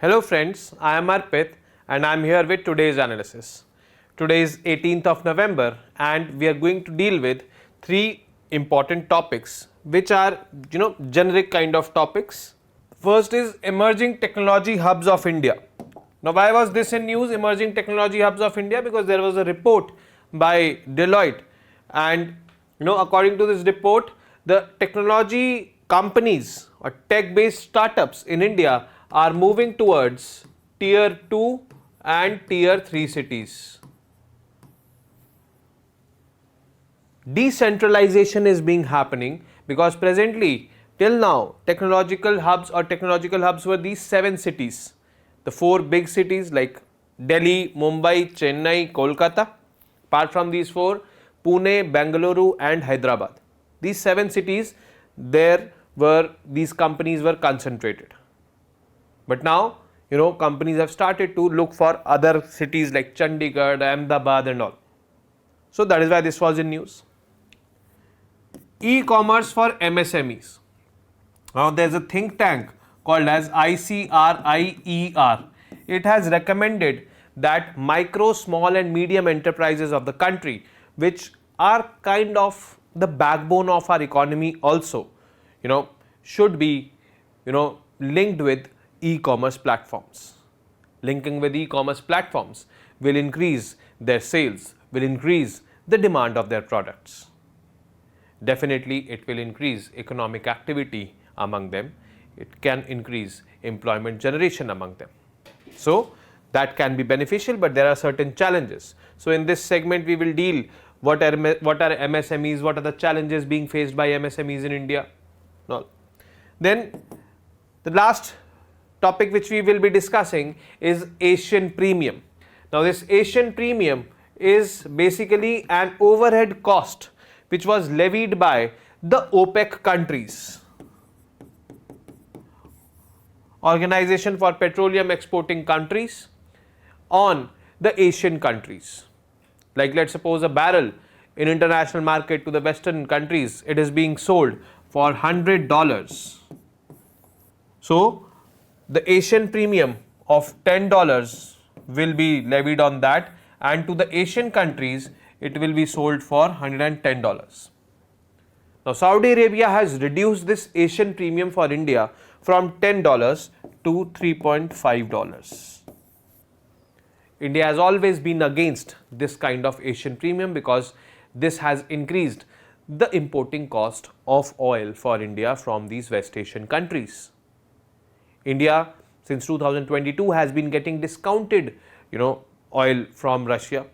Hello friends, I am Arpit and I am here with today's analysis. Today is 18th of November and we are going to deal with three important topics which are generic kind of topics. First is emerging technology hubs of India. Now why was this in news, emerging technology hubs of India? Because there was a report by Deloitte and according to this report the technology companies or tech based startups in India are moving towards tier 2 and tier 3 cities. Decentralization is being happening because presently till now technological hubs were these 7 cities. The 4 big cities like Delhi, Mumbai, Chennai, Kolkata. Apart from these 4, Pune, Bengaluru and Hyderabad. These 7 cities, these companies were concentrated. But now, companies have started to look for other cities like Chandigarh, Ahmedabad and all. So that is why this was in news. E-commerce for MSMEs. Now there is a think tank called as ICRIER. It has recommended that micro, small and medium enterprises of the country, which are kind of the backbone of our economy also, should be, linked with e-commerce platforms. Linking with e-commerce platforms will increase their sales, will increase the demand of their products. Definitely it will increase economic activity among them. It can increase employment generation among them. So that can be beneficial, but there are certain challenges. So in this segment we will deal what are MSMEs, what are the challenges being faced by MSMEs in India. Then the last topic which we will be discussing is Asian premium. Now this Asian premium is basically an overhead cost which was levied by the OPEC countries, Organization for Petroleum Exporting Countries, on the Asian countries. Like let's suppose a barrel in international market to the western countries, it is being sold for $100. So the Asian premium of $10 will be levied on that, and to the Asian countries it will be sold for $110. Now Saudi Arabia has reduced this Asian premium for India from $10 to $3.5. India has always been against this kind of Asian premium because this has increased the importing cost of oil for India from these West Asian countries. India since 2022 has been getting discounted oil from Russia,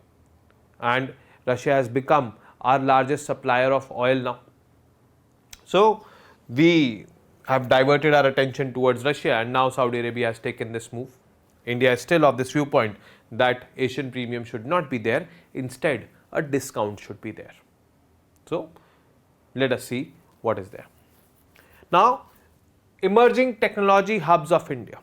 and Russia has become our largest supplier of oil now. So we have diverted our attention towards Russia and now Saudi Arabia has taken this move. India is still of this viewpoint that Asian premium should not be there, instead a discount should be there. So let us see what is there. Now emerging technology hubs of India.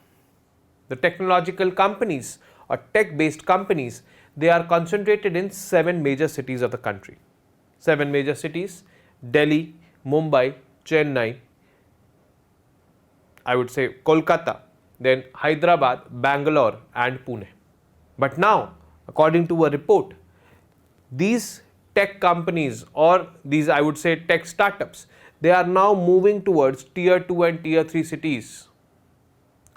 The technological companies or tech based companies, they are concentrated in 7 major cities of the country. 7 major cities: Delhi, Mumbai, Chennai, I would say Kolkata, then Hyderabad, Bangalore and Pune. But now according to a report, these tech companies or these I would say tech startups, they are now moving towards tier 2 and tier 3 cities,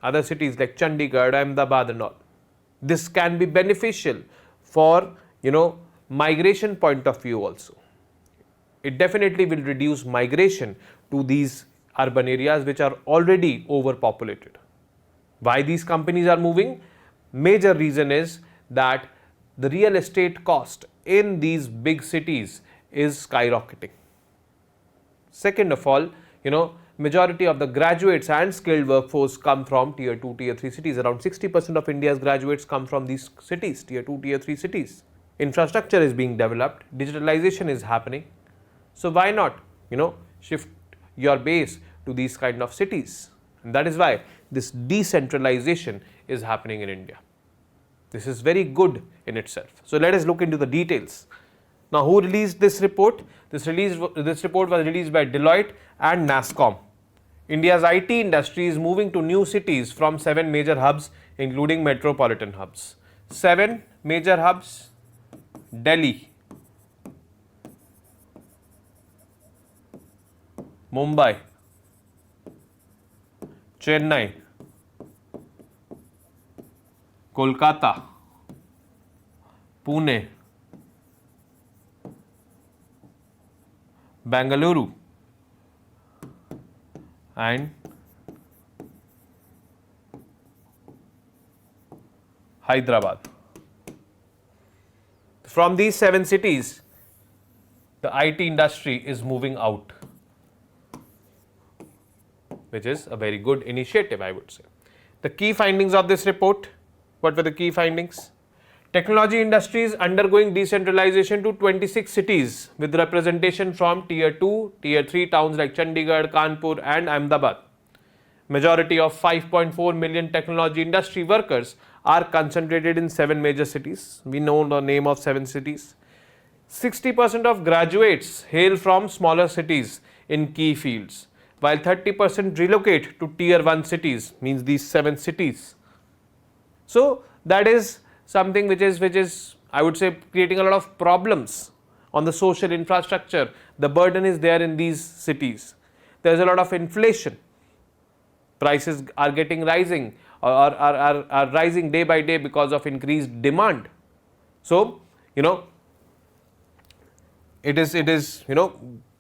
other cities like Chandigarh, Ahmedabad and all. This can be beneficial for migration point of view also. It definitely will reduce migration to these urban areas which are already overpopulated. Why these companies are moving? Major reason is that the real estate cost in these big cities is skyrocketing. Second of all, majority of the graduates and skilled workforce come from tier 2, tier 3 cities. Around 60% of India's graduates come from these cities, tier 2, tier 3 cities. Infrastructure is being developed, digitalization is happening. So why not, shift your base to these kind of cities? And that is why this decentralization is happening in India. This is very good in itself. So let us look into the details. Now who released this report? This report was released by Deloitte and NASSCOM. India's IT industry is moving to new cities from 7 major hubs, including metropolitan hubs. 7 major hubs: Delhi, Mumbai, Chennai, Kolkata, Pune, Bengaluru, and Hyderabad. From these 7 cities, the IT industry is moving out, which is a very good initiative, I would say. The key findings of this report: what were the key findings? Technology industry is undergoing decentralization to 26 cities with representation from tier 2, tier 3 towns like Chandigarh, Kanpur and Ahmedabad. Majority of 5.4 million technology industry workers are concentrated in 7 major cities. We know the name of 7 cities. 60% of graduates hail from smaller cities in key fields, while 30% relocate to tier 1 cities, means these 7 cities. So that is something which is I would say creating a lot of problems on the social infrastructure. The burden is there in these cities. There is a lot of inflation. Prices are rising or are rising day by day because of increased demand. So, it is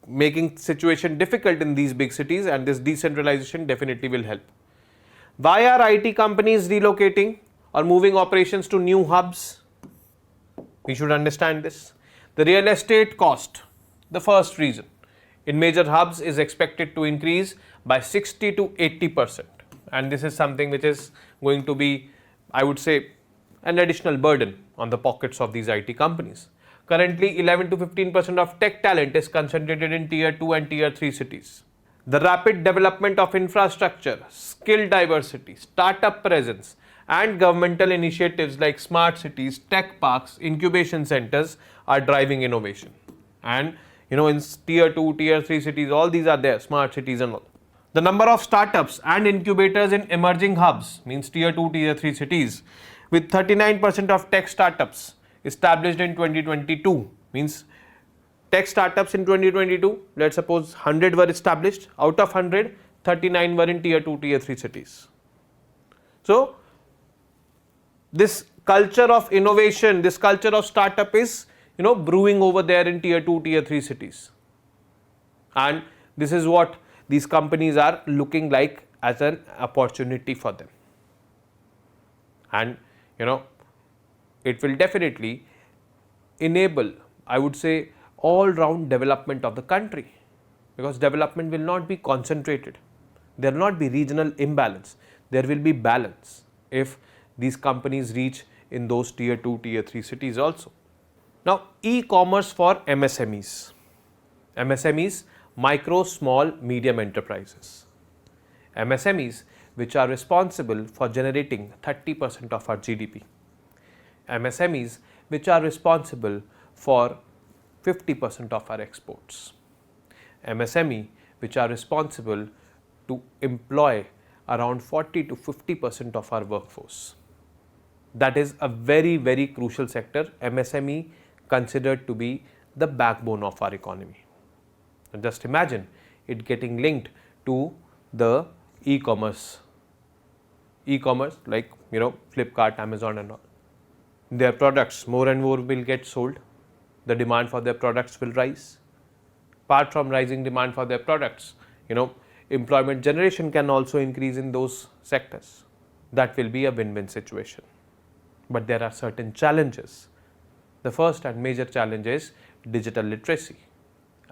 making situation difficult in these big cities, and this decentralization definitely will help. Why are IT companies relocating or moving operations to new hubs? We should understand this. The real estate cost, the first reason, in major hubs is expected to increase by 60 to 80%, and this is something which is going to be, I would say, an additional burden on the pockets of these IT companies. Currently, 11 to 15% of tech talent is concentrated in tier 2 and tier 3 cities. The rapid development of infrastructure, skill diversity, startup presence, and governmental initiatives like smart cities, tech parks, incubation centers are driving innovation. And in tier 2, tier 3 cities, all these are there, smart cities and all. The number of startups and incubators in emerging hubs, means tier 2, tier 3 cities, with 39% of tech startups established in 2022, means tech startups in 2022, let's suppose 100 were established, out of 100, 39 were in tier 2, tier 3 cities. So this culture of innovation, this culture of startup is brewing over there in tier 2, tier 3 cities, and this is what these companies are looking like as an opportunity for them. And it will definitely enable, I would say, all round development of the country, because development will not be concentrated, there will not be regional imbalance, there will be balance if these companies reach in those tier 2, tier 3 cities also. Now, e-commerce for MSMEs. MSMEs, micro, small, medium enterprises. MSMEs which are responsible for generating 30% of our GDP. MSMEs which are responsible for 50% of our exports. MSME which are responsible to employ around 40 to 50% of our workforce. That is a very, very crucial sector. MSME considered to be the backbone of our economy. And just imagine it getting linked to the e-commerce. E-commerce like Flipkart, Amazon and all. Their products more and more will get sold. The demand for their products will rise. Apart from rising demand for their products, employment generation can also increase in those sectors. That will be a win-win situation. But there are certain challenges. The first and major challenge is digital literacy,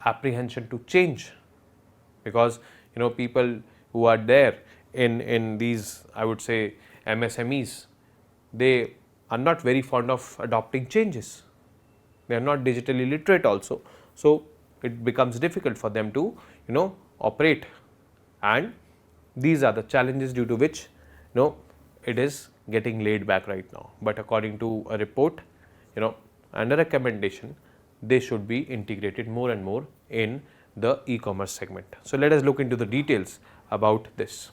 apprehension to change, because people who are there in these, I would say, MSMEs, they are not very fond of adopting changes. They are not digitally literate also, so it becomes difficult for them to operate, and these are the challenges due to which it is getting laid back right now. But according to a report, and a recommendation, they should be integrated more and more in the e-commerce segment. So let us look into the details about this.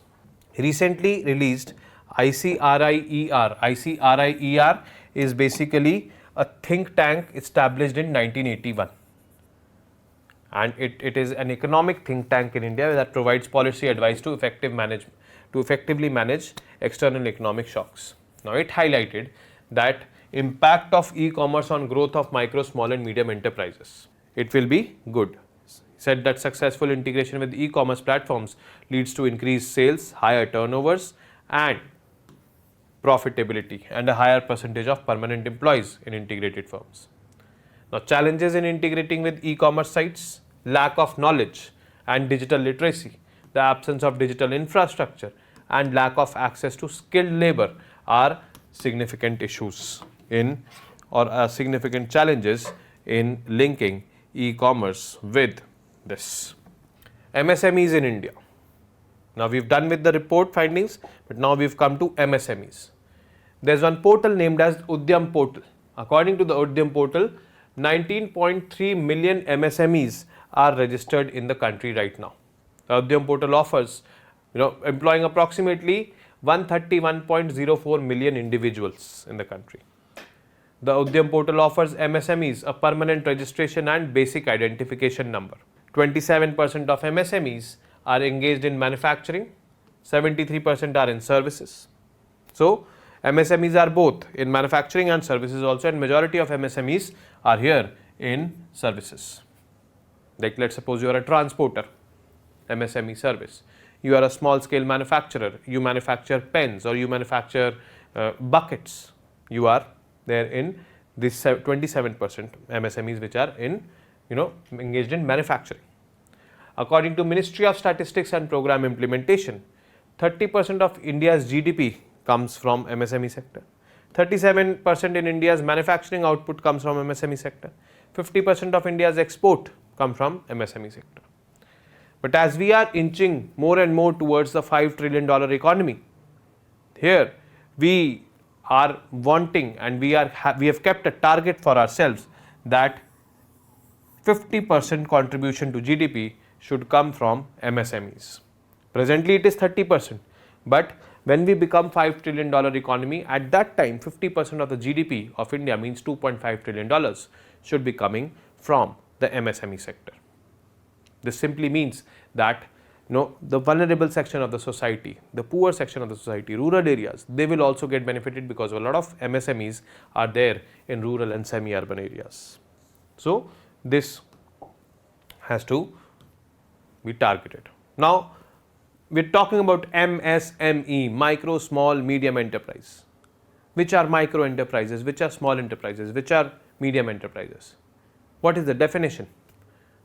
Recently released ICRIER. ICRIER is basically a think tank established in 1981. And it is an economic think tank in India that provides policy advice to effectively manage external economic shocks. Now, it highlighted that impact of e-commerce on growth of micro, small and medium enterprises. It will be good. Said that successful integration with e-commerce platforms leads to increased sales, higher turnovers and profitability and a higher percentage of permanent employees in integrated firms. Now, challenges in integrating with e-commerce sites: lack of knowledge and digital literacy, the absence of digital infrastructure and lack of access to skilled labor are significant issues significant challenges in linking e-commerce with this. MSMEs in India. Now, we have done with the report findings, but now we have come to MSMEs. There is one portal named as Udyam portal. According to the Udyam portal, 19.3 million MSMEs are registered in the country right now. The Udyam portal offers, employing approximately 131.04 million individuals in the country. The Udyam portal offers MSMEs a permanent registration and basic identification number. 27% of MSMEs are engaged in manufacturing, 73% are in services. So, MSMEs are both in manufacturing and services also, and majority of MSMEs are here in services. Like, let's suppose you are a transporter, MSME service. You are a small scale manufacturer, you manufacture pens or you manufacture buckets. You are there in this 27% MSMEs which are in, engaged in manufacturing. According to Ministry of Statistics and Program Implementation, 30% of India's GDP comes from MSME sector. 37% in India's manufacturing output comes from MSME sector. 50% of India's export come from MSME sector. But as we are inching more and more towards the $5 trillion economy, here we are wanting and we have kept a target for ourselves that 50% contribution to GDP should come from MSMEs. Presently it is 30%, but when we become $5 trillion economy, at that time 50% of the GDP of India means $2.5 trillion should be coming from the MSME sector. This simply means that the vulnerable section of the society, the poor section of the society, rural areas, they will also get benefited because a lot of MSMEs are there in rural and semi-urban areas. So, this has to be targeted. Now, we are talking about MSME, micro, small, medium enterprise. Which are micro enterprises, which are small enterprises, which are medium enterprises? What is the definition?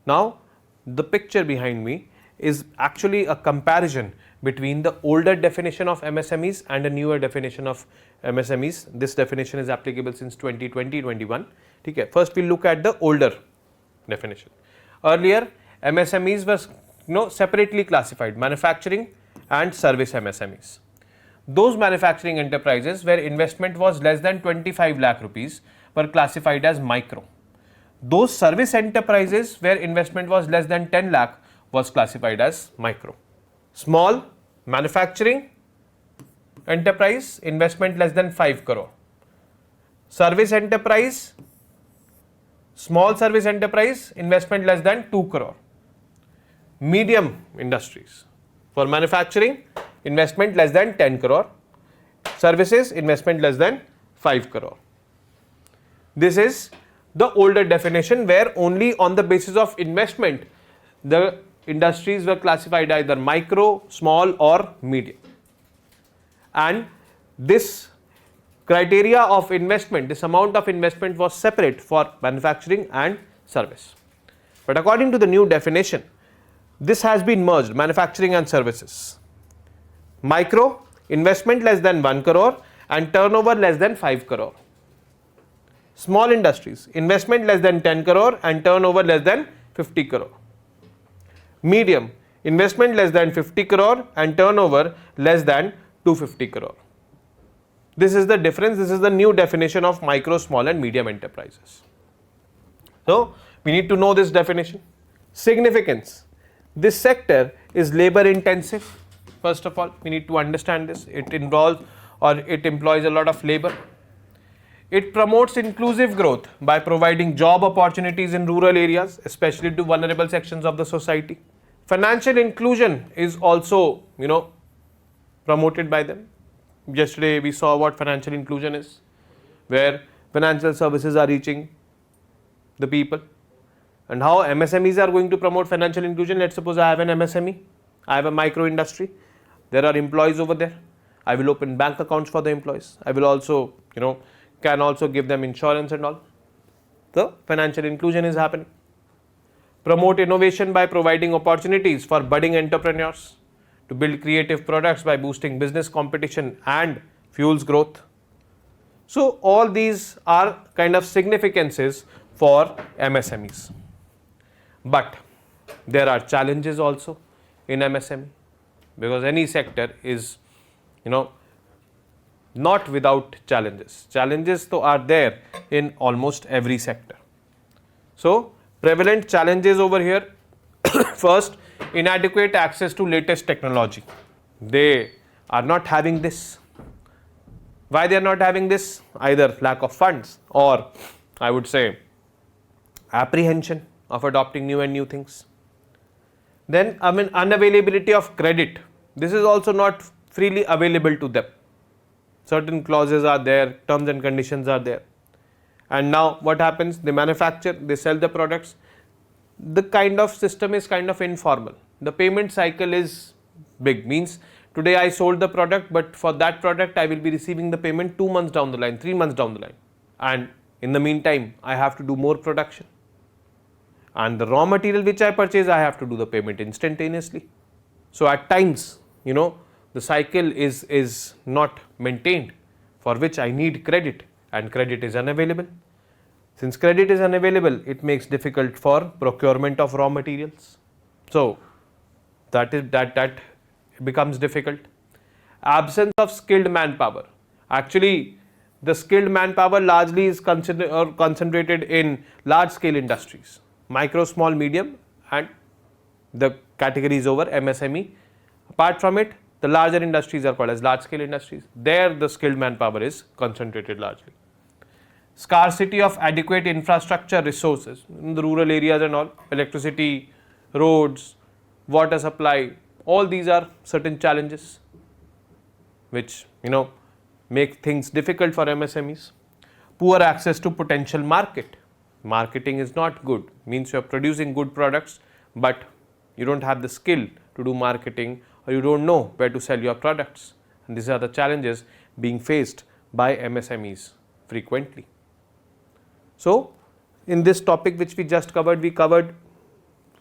Now, the picture behind me is actually a comparison between the older definition of MSMEs and a newer definition of MSMEs. This definition is applicable since 2020-21. Okay. First, we will look at the older definition. Earlier, MSMEs were separately classified: manufacturing and service MSMEs. Those manufacturing enterprises where investment was less than 25 lakh rupees were classified as micro. Those service enterprises where investment was less than 10 lakh was classified as micro. Small manufacturing enterprise, investment less than 5 crore. Service enterprise, small service enterprise, investment less than 2 crore. Medium industries, for manufacturing, investment less than 10 crore. Services, investment less than 5 crore. This is the older definition where only on the basis of investment the industries were classified either micro, small or medium. And this criteria of investment, this amount of investment was separate for manufacturing and service. But according to the new definition, this has been merged, manufacturing and services. Micro, investment less than 1 crore and turnover less than 5 crore. Small industries, investment less than 10 crore and turnover less than 50 crore. Medium, investment less than 50 crore and turnover less than 250 crore. This is the difference, this is the new definition of micro, small and medium enterprises. So, we need to know this definition. Significance: this sector is labor intensive, First of all, we need to understand this. It involves or it employs a lot of labor. It promotes inclusive growth by providing job opportunities in rural areas, especially to vulnerable sections of the society. Financial inclusion is also, promoted by them. Yesterday we saw what financial inclusion is, where financial services are reaching the people. And how MSMEs are going to promote financial inclusion. Let's suppose I have an MSME, I have a micro industry, there are employees over there. I will open bank accounts for the employees. I will also, can also give them insurance and all. The financial inclusion is happening. Promote innovation by providing opportunities for budding entrepreneurs to build creative products by boosting business competition and fuels growth. So all these are kind of significances for MSMEs. But there are challenges also in MSME, because any sector is, not without challenges. Challenges though are there in almost every sector. So prevalent challenges over here. First, inadequate access to latest technology. They are not having this. Why they are not having this? Either lack of funds, or I would say apprehension of adopting new things. Then unavailability of credit. This is also not freely available to them. Certain clauses are there, terms and conditions are there. And now what happens? They manufacture, they sell the products. The kind of system is kind of informal. The payment cycle is big. Means today I sold the product, but for that product I will be receiving the payment 2 months down the line, 3 months down the line. And in the meantime, I have to do more production. And the raw material which I purchase, I have to do the payment instantaneously. So at times, the cycle is not maintained, for which I need credit, and credit is unavailable. Since credit is unavailable, it makes difficult for procurement of raw materials. So that becomes difficult. Absence of skilled manpower. Actually, the skilled manpower largely is concentrated in large scale industries, micro, small, medium, and the categories over MSME. Apart from it, the larger industries are called as large scale industries. There the skilled manpower is concentrated largely. Scarcity of adequate infrastructure resources in the rural areas and all, electricity, roads, water supply, all these are certain challenges which make things difficult for MSMEs. Poor access to potential market. Marketing is not good, means you are producing good products but you don't have the skill to do marketing, or you don't know where to sell your products. And these are the challenges being faced by MSMEs frequently. So in this topic which we just covered, we covered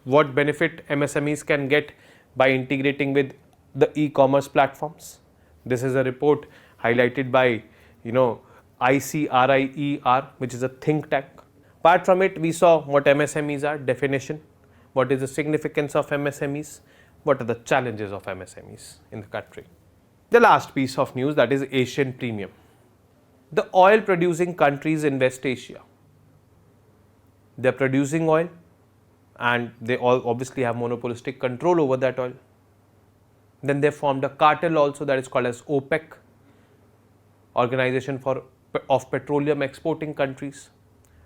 what benefit MSMEs can get by integrating with the e-commerce platforms. This is a report highlighted by ICRIER, which is a think tank. Apart from it, we saw what MSMEs are, definition, what is the significance of MSMEs, what are the challenges of MSMEs in the country. The last piece of news, that is Asian premium. The oil producing countries in West Asia, they are producing oil and they all obviously have monopolistic control over that oil. Then they formed a cartel also, that is called as OPEC, Organization of Petroleum Exporting Countries.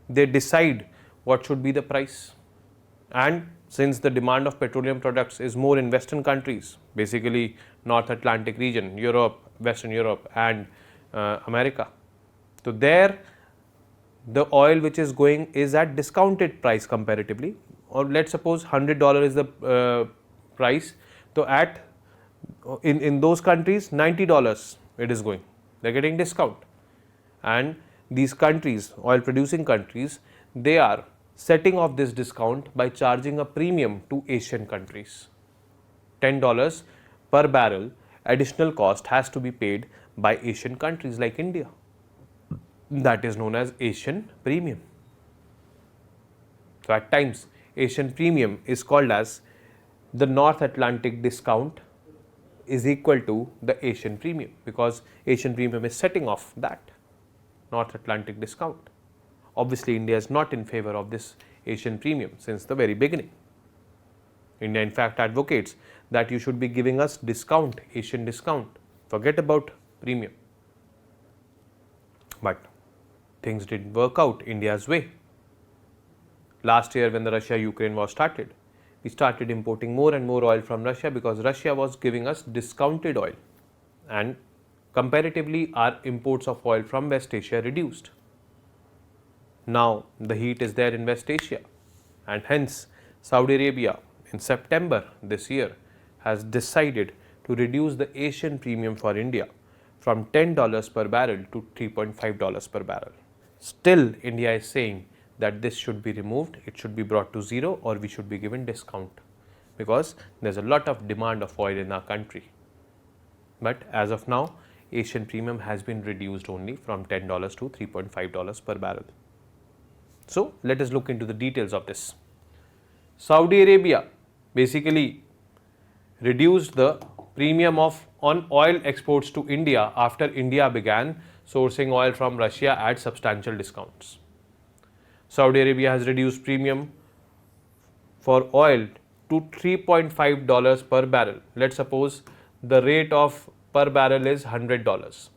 They decide what should be the price. And since the demand of petroleum products is more in Western countries, basically North Atlantic region, Europe, Western Europe and America. So there the oil which is going is at discounted price comparatively, or let's suppose $100 is the price. So at in those countries $90 it is going, they are getting discount. And these countries, oil producing countries, they are setting off this discount by charging a premium to Asian countries. $10 per barrel additional cost has to be paid by Asian countries like India. That is known as Asian premium. So at times Asian premium is called as the North Atlantic discount is equal to the Asian premium, because Asian premium is setting off that North Atlantic discount. Obviously, India is not in favor of this Asian premium since the very beginning. India in fact advocates that you should be giving us discount, Asian discount, forget about premium. But things didn't work out India's way. Last year when the Russia-Ukraine war started, we started importing more and more oil from Russia because Russia was giving us discounted oil, and comparatively our imports of oil from West Asia reduced. Now the heat is there in West Asia, and hence Saudi Arabia in September this year has decided to reduce the Asian premium for India from $10 per barrel to $3.5 per barrel. Still, India is saying that this should be removed, it should be brought to zero, or we should be given discount, because there is a lot of demand of oil in our country. But as of now, Asian premium has been reduced only from $10 to $3.5 per barrel. So let us look into the details of this. Saudi Arabia basically reduced the premium on oil exports to India after India began sourcing oil from Russia at substantial discounts. Saudi Arabia has reduced premium for oil to $3.5 per barrel. Let's suppose the rate of per barrel is $100.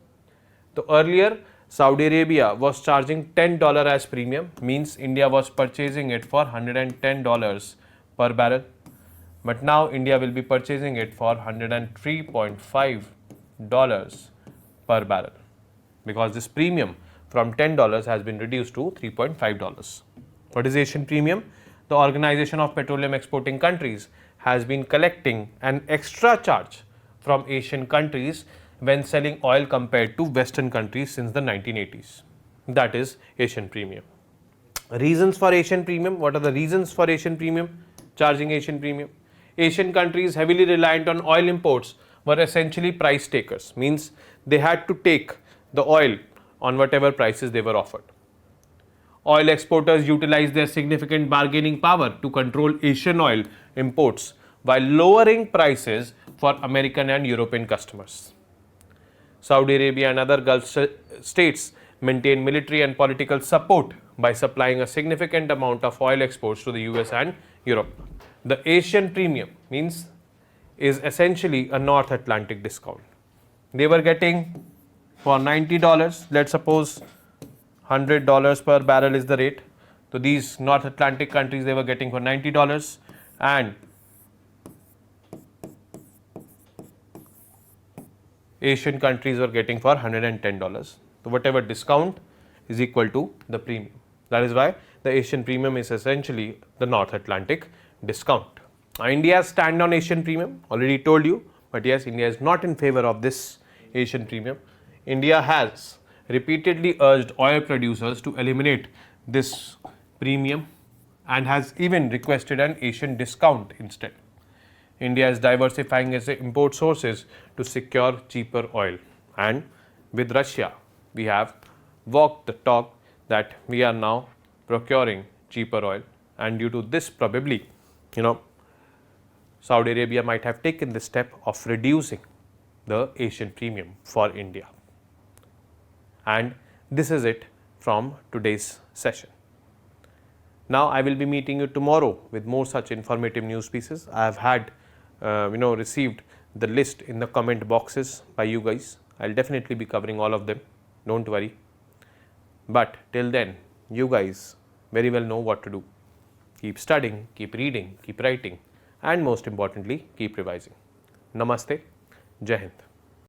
So earlier Saudi Arabia was charging $10 as premium, means India was purchasing it for $110 per barrel. But now India will be purchasing it for $103.5 per barrel, because this premium from $10 has been reduced to $3.5. What is Asian premium? The Organization of Petroleum Exporting Countries has been collecting an extra charge from Asian countries when selling oil compared to Western countries since the 1980s. That is Asian premium. Reasons for Asian premium. What are the reasons for Asian premium? Charging Asian premium. Asian countries heavily reliant on oil imports were essentially price takers, means they had to take the oil on whatever prices they were offered. Oil exporters utilized their significant bargaining power to control Asian oil imports while lowering prices for American and European customers. Saudi Arabia and other Gulf states maintain military and political support by supplying a significant amount of oil exports to the US and Europe. The Asian premium means is essentially a North Atlantic discount. They were getting for $90, let's suppose $100 per barrel is the rate. So these North Atlantic countries, they were getting for $90, and Asian countries were getting for $110. So whatever discount is equal to the premium. That is why the Asian premium is essentially the North Atlantic discount. India's stand on Asian premium, already told you, but yes, India is not in favor of this Asian premium. India has repeatedly urged oil producers to eliminate this premium and has even requested an Asian discount instead. India is diversifying its import sources to secure cheaper oil, and with Russia we have walked the talk that we are now procuring cheaper oil, and due to this probably Saudi Arabia might have taken the step of reducing the Asian premium for India. And this is it from today's session. Now I will be meeting you tomorrow with more such informative news pieces. I have had received the list in the comment boxes by you guys. I'll definitely be covering all of them, don't worry. But till then, you guys very well know what to do. Keep studying, keep reading, keep writing, and most importantly, keep revising. Namaste, Jai Hind.